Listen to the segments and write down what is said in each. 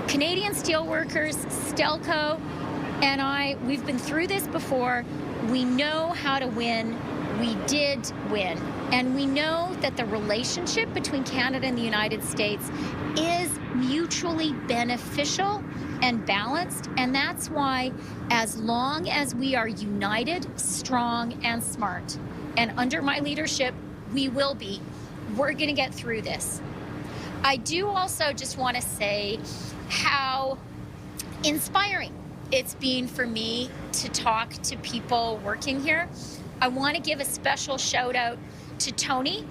Canadian steelworkers, Stelco, and we've been through this before. We know how to win. We did win. And we know that the relationship between Canada and the United States is mutually beneficial and balanced. And that's why, as long as we are united, strong, and smart, and under my leadership, we will be, we're going to get through this. I do also just want to say how inspiring it's been for me to talk to people working here. I want to give a special shout out to Tony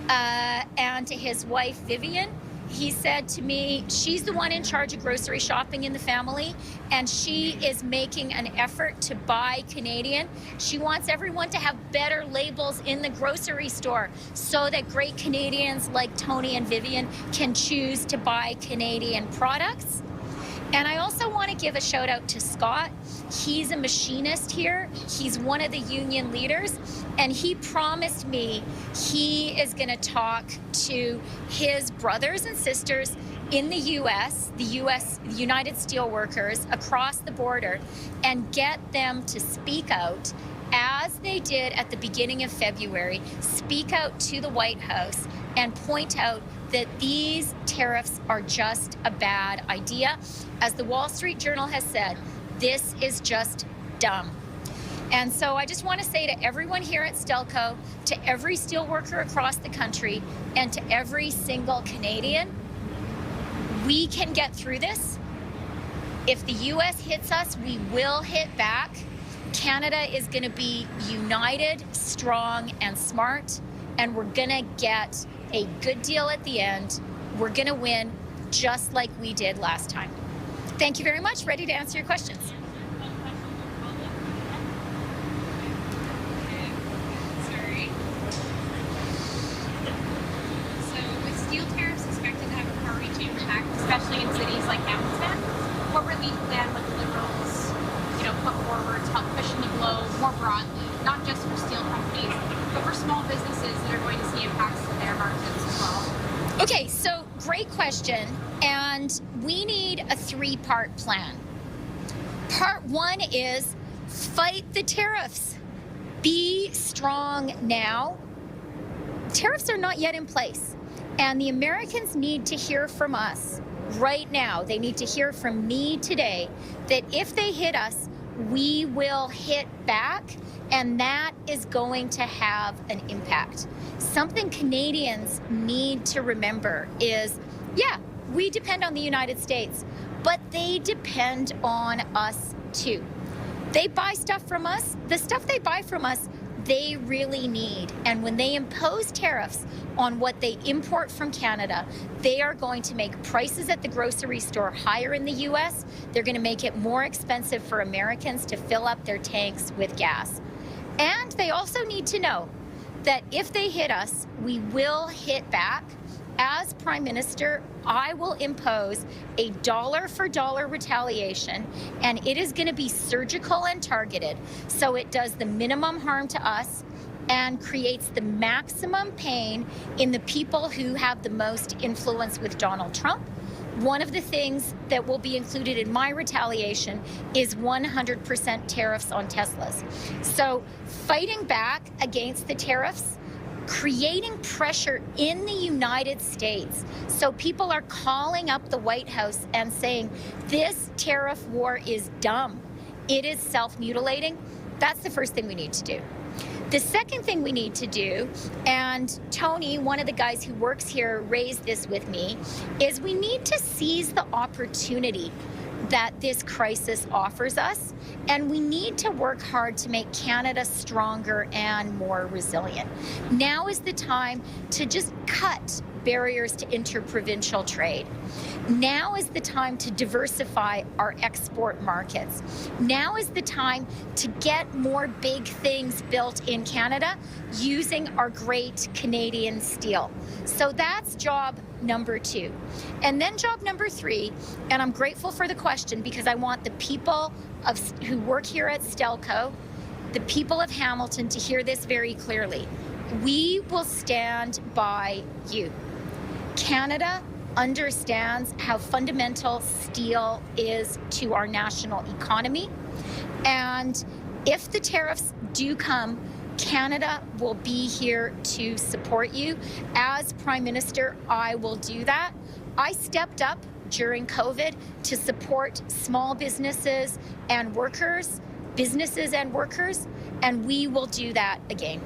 and to his wife, Vivian. He said to me, she's the one in charge of grocery shopping in the family, and she is making an effort to buy Canadian. She wants everyone to have better labels in the grocery store so that great Canadians like Tony and Vivian can choose to buy Canadian products. And I also want to give a shout out to Scott. He's a machinist here. He's one of the union leaders, and he promised me he is going to talk to his brothers and sisters in the United Steelworkers across the border, and get them to speak out, as they did at the beginning of February, speak out to the White House and point out that these tariffs are just a bad idea. As the Wall Street Journal has said, this is just dumb. And so I just want to say to everyone here at Stelco, to every steelworker across the country, and to every single Canadian, we can get through this. If the U.S. hits us, we will hit back. Canada is going to be united, strong, and smart, and we're going to get a good deal at the end. We're going to win just like we did last time. Thank you very much. Ready to answer your questions. Sorry. So with steel tariffs expected to have a far-reaching impact, especially in cities like Hamilton, what relief plan would the Liberals, put forward to help cushion the blow more broadly, not just for steel companies, but for small businesses that are going to see impacts to their margins as well? Okay, so great question. And we need a three-part plan. Part one is fight the tariffs. Be strong now. Tariffs are not yet in place. And the Americans need to hear from us right now. They need to hear from me today that if they hit us, we will hit back, and that is going to have an impact. Something Canadians need to remember is, yeah, we depend on the United States, but they depend on us too. They buy stuff from us. The stuff they buy from us, they really need. And when they impose tariffs on what they import from Canada, they are going to make prices at the grocery store higher in the U.S. They're going to make it more expensive for Americans to fill up their tanks with gas. And they also need to know that if they hit us, we will hit back. As Prime Minister, I will impose a dollar-for-dollar retaliation, and it is going to be surgical and targeted, so it does the minimum harm to us and creates the maximum pain in the people who have the most influence with Donald Trump. One of the things that will be included in my retaliation is 100% tariffs on Teslas. So fighting back against the tariffs, creating pressure in the United States. So people are calling up the White House and saying, this tariff war is dumb. It is self-mutilating. That's the first thing we need to do. The second thing we need to do, and Tony, one of the guys who works here, raised this with me, is we need to seize the opportunity that this crisis offers us, and we need to work hard to make Canada stronger and more resilient. Now is the time to just cut barriers to interprovincial trade. Now is the time to diversify our export markets. Now is the time to get more big things built in Canada using our great Canadian steel. So that's job number 2. And then job number 3, and I'm grateful for the question because I want the people who work here at Stelco, the people of Hamilton, to hear this very clearly. We will stand by you. Canada understands how fundamental steel is to our national economy. And if the tariffs do come, Canada will be here to support you. As Prime Minister, I will do that. I stepped up during COVID to support small businesses and workers, and we will do that again.